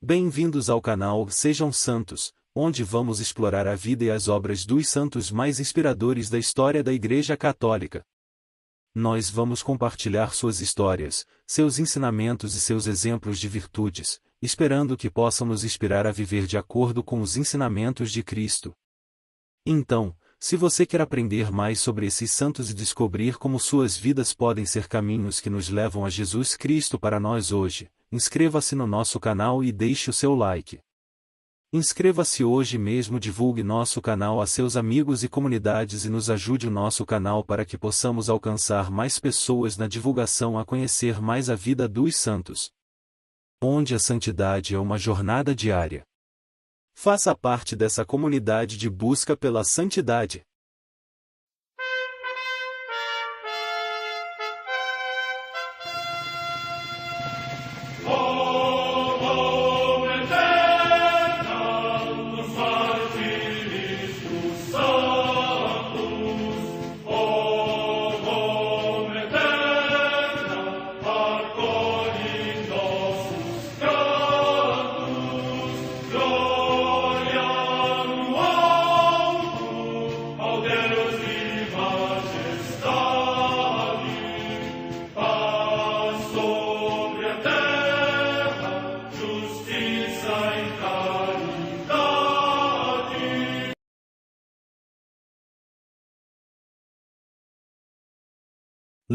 Bem-vindos ao canal Sejam Santos, onde vamos explorar a vida e as obras dos santos mais inspiradores da história da Igreja Católica. Nós vamos compartilhar suas histórias, seus ensinamentos e seus exemplos de virtudes, esperando que possam nos inspirar a viver de acordo com os ensinamentos de Cristo. Então, se você quer aprender mais sobre esses santos e descobrir como suas vidas podem ser caminhos que nos levam a Jesus Cristo para nós hoje, inscreva-se no nosso canal e deixe o seu like. Inscreva-se hoje mesmo, divulgue nosso canal a seus amigos e comunidades e nos ajude o nosso canal para que possamos alcançar mais pessoas na divulgação a conhecer mais a vida dos santos. Onde a santidade é uma jornada diária. Faça parte dessa comunidade de busca pela santidade.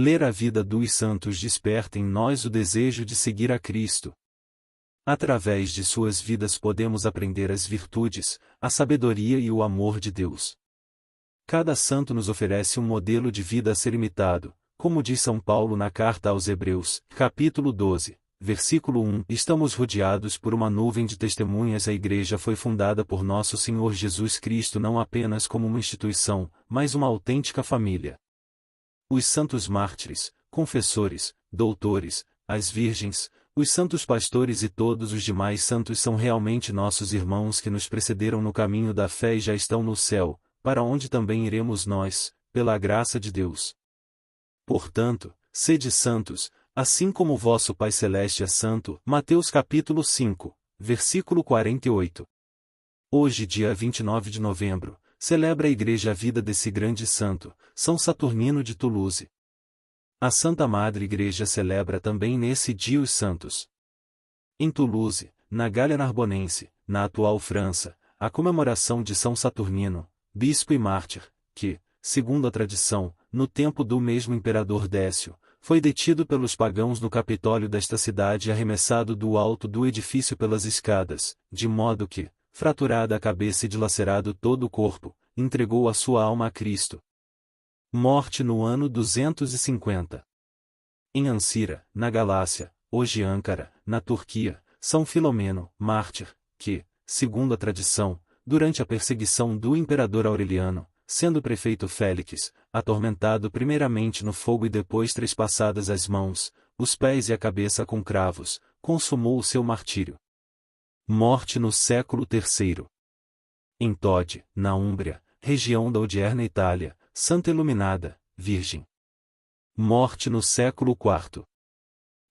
Ler a vida dos santos desperta em nós o desejo de seguir a Cristo. Através de suas vidas podemos aprender as virtudes, a sabedoria e o amor de Deus. Cada santo nos oferece um modelo de vida a ser imitado, como diz São Paulo na carta aos Hebreus, capítulo 12, versículo 1. Estamos rodeados por uma nuvem de testemunhas. A Igreja foi fundada por nosso Senhor Jesus Cristo não apenas como uma instituição, mas uma autêntica família. Os santos mártires, confessores, doutores, as virgens, os santos pastores e todos os demais santos são realmente nossos irmãos que nos precederam no caminho da fé e já estão no céu, para onde também iremos nós, pela graça de Deus. Portanto, sede santos, assim como o vosso Pai Celeste é santo. Mateus capítulo 5, versículo 48. Hoje, dia 29 de novembro, celebra a Igreja a vida desse grande santo, São Saturnino de Toulouse. A Santa Madre Igreja celebra também nesse dia os santos. Em Toulouse, na Gália Narbonense, na atual França, a comemoração de São Saturnino, bispo e mártir, que, segundo a tradição, no tempo do mesmo imperador Décio, foi detido pelos pagãos no Capitólio desta cidade e arremessado do alto do edifício pelas escadas, de modo que, fraturada a cabeça e dilacerado todo o corpo, entregou a sua alma a Cristo. Morte no ano 250. Em Ancira, na Galácia, hoje Âncara, na Turquia, São Filomeno, mártir, que, segundo a tradição, durante a perseguição do imperador Aureliano, sendo prefeito Félix, atormentado primeiramente no fogo e depois trespassadas as mãos, os pés e a cabeça com cravos, consumou o seu martírio. Morte no século III. Em Todi, na Úmbria, região da odierna Itália, Santa Iluminada, Virgem. Morte no século IV.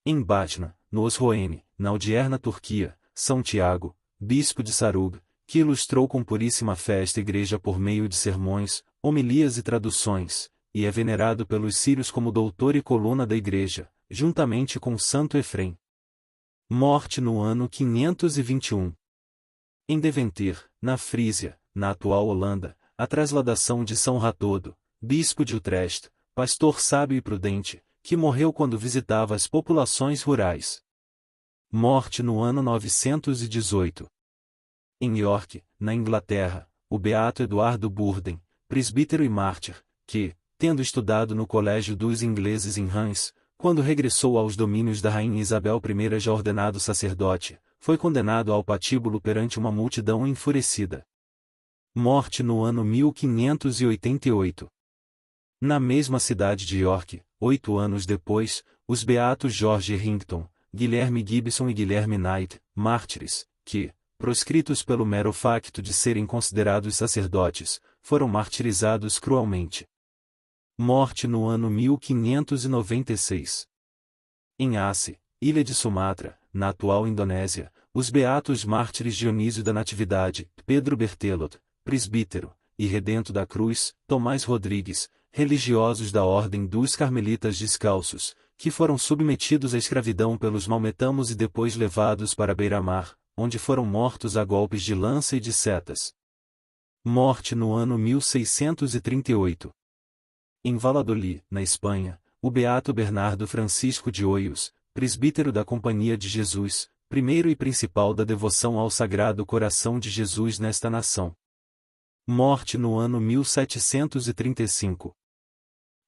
Em Batna, no Osroene, na odierna Turquia, São Tiago, bispo de Sarug, que ilustrou com puríssima fé esta igreja por meio de sermões, homilias e traduções, e é venerado pelos sírios como doutor e coluna da igreja, juntamente com Santo Efrem. Morte no ano 521. Em Deventer, na Frísia, na atual Holanda, a trasladação de São Ratodo, bispo de Utrecht, pastor sábio e prudente, que morreu quando visitava as populações rurais. Morte no ano 918. Em York, na Inglaterra, o beato Eduardo Burden, presbítero e mártir, que, tendo estudado no colégio dos ingleses em Reims, quando regressou aos domínios da rainha Isabel I já ordenado sacerdote, foi condenado ao patíbulo perante uma multidão enfurecida. Morte no ano 1588. Na mesma cidade de York, 8 anos depois, os beatos George Harrington, Guilherme Gibson e Guilherme Knight, mártires, que, proscritos pelo mero facto de serem considerados sacerdotes, foram martirizados cruelmente. Morte no ano 1596. Em Aceh, ilha de Sumatra, na atual Indonésia, os beatos mártires Dionísio da Natividade, Pedro Berthelot, presbítero, e Redento da Cruz, Tomás Rodrigues, religiosos da Ordem dos Carmelitas Descalços, que foram submetidos à escravidão pelos maometanos e depois levados para Beira-Mar, onde foram mortos a golpes de lança e de setas. Morte no ano 1638. Em Valladolid, na Espanha, o beato Bernardo Francisco de Hoyos, presbítero da Companhia de Jesus, primeiro e principal da devoção ao Sagrado Coração de Jesus nesta nação. Morte no ano 1735.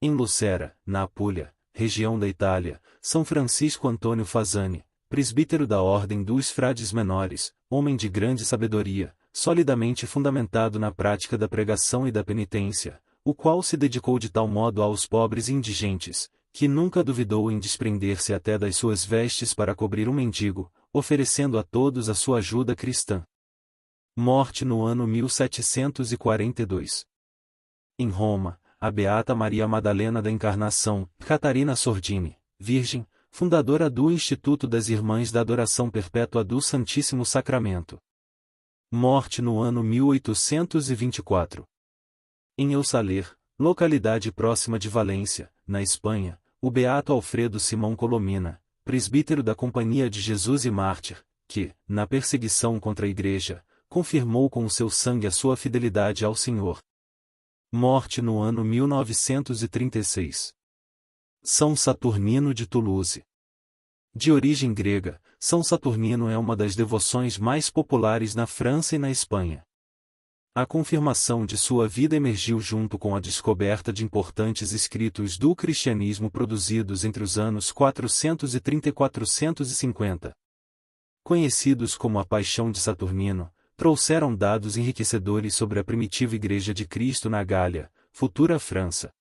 Em Lucera, na Apulia, região da Itália, São Francisco Antônio Fasani, presbítero da Ordem dos Frades Menores, homem de grande sabedoria, solidamente fundamentado na prática da pregação e da penitência, o qual se dedicou de tal modo aos pobres e indigentes, que nunca duvidou em desprender-se até das suas vestes para cobrir um mendigo, oferecendo a todos a sua ajuda cristã. Morte no ano 1742. Em Roma, a beata Maria Madalena da Encarnação, Catarina Sordini, virgem, fundadora do Instituto das Irmãs da Adoração Perpétua do Santíssimo Sacramento. Morte no ano 1824. Em El Saler, localidade próxima de Valência, na Espanha, o beato Alfredo Simão Colomina, presbítero da Companhia de Jesus e mártir, que, na perseguição contra a Igreja, confirmou com o seu sangue a sua fidelidade ao Senhor. Morte no ano 1936. São Saturnino de Toulouse. De origem grega, São Saturnino é uma das devoções mais populares na França e na Espanha. A confirmação de sua vida emergiu junto com a descoberta de importantes escritos do cristianismo produzidos entre os anos 430 e 450. Conhecidos como a Paixão de Saturnino, trouxeram dados enriquecedores sobre a primitiva Igreja de Cristo na Gália, futura França.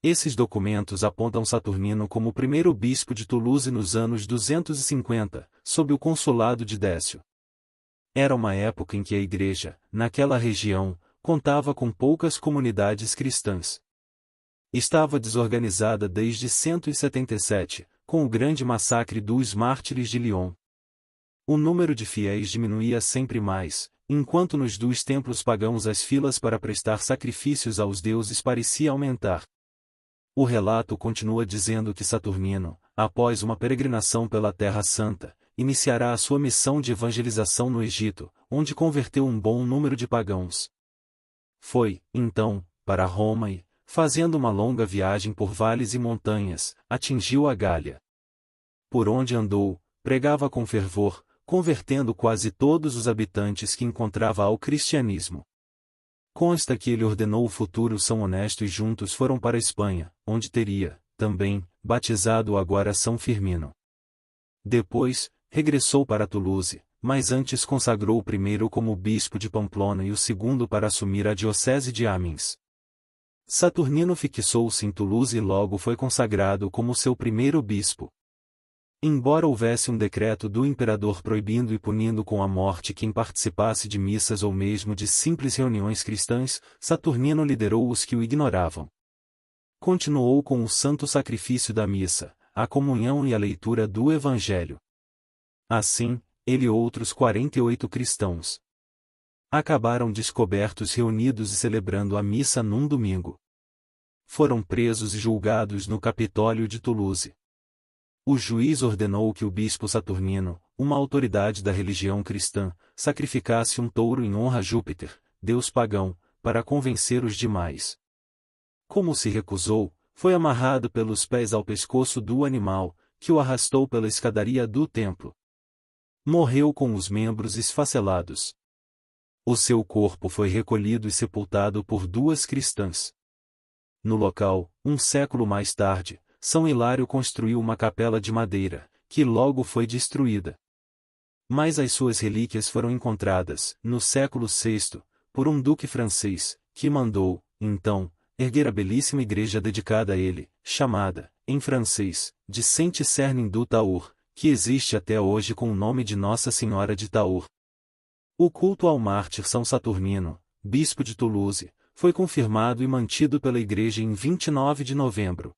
Esses documentos apontam Saturnino como o primeiro bispo de Toulouse nos anos 250, sob o consulado de Décio. Era uma época em que a Igreja, naquela região, contava com poucas comunidades cristãs. Estava desorganizada desde 177, com o grande massacre dos mártires de Lyon. O número de fiéis diminuía sempre mais, enquanto nos dos templos pagãos as filas para prestar sacrifícios aos deuses parecia aumentar. O relato continua dizendo que Saturnino, após uma peregrinação pela Terra Santa, iniciará a sua missão de evangelização no Egito, onde converteu um bom número de pagãos. Foi, então, para Roma e, fazendo uma longa viagem por vales e montanhas, atingiu a Gália. Por onde andou, pregava com fervor, convertendo quase todos os habitantes que encontrava ao cristianismo. Consta que ele ordenou o futuro São Honesto e juntos foram para a Espanha, onde teria, também, batizado o agora São Firmino. Depois, regressou para Toulouse, mas antes consagrou o primeiro como bispo de Pamplona e o segundo para assumir a diocese de Amiens. Saturnino fixou-se em Toulouse e logo foi consagrado como seu primeiro bispo. Embora houvesse um decreto do imperador proibindo e punindo com a morte quem participasse de missas ou mesmo de simples reuniões cristãs, Saturnino liderou os que o ignoravam. Continuou com o santo sacrifício da missa, a comunhão e a leitura do Evangelho. Assim, ele e outros 48 cristãos acabaram descobertos reunidos e celebrando a missa num domingo. Foram presos e julgados no Capitólio de Toulouse. O juiz ordenou que o bispo Saturnino, uma autoridade da religião cristã, sacrificasse um touro em honra a Júpiter, deus pagão, para convencer os demais. Como se recusou, foi amarrado pelos pés ao pescoço do animal, que o arrastou pela escadaria do templo. Morreu com os membros esfacelados. O seu corpo foi recolhido e sepultado por duas cristãs. No local, um século mais tarde, São Hilário construiu uma capela de madeira, que logo foi destruída. Mas as suas relíquias foram encontradas, no século VI, por um duque francês, que mandou, então, erguer a belíssima igreja dedicada a ele, chamada, em francês, de Saint-Cernin du Taur, que existe até hoje com o nome de Nossa Senhora de Taur. O culto ao mártir São Saturnino, bispo de Toulouse, foi confirmado e mantido pela Igreja em 29 de novembro.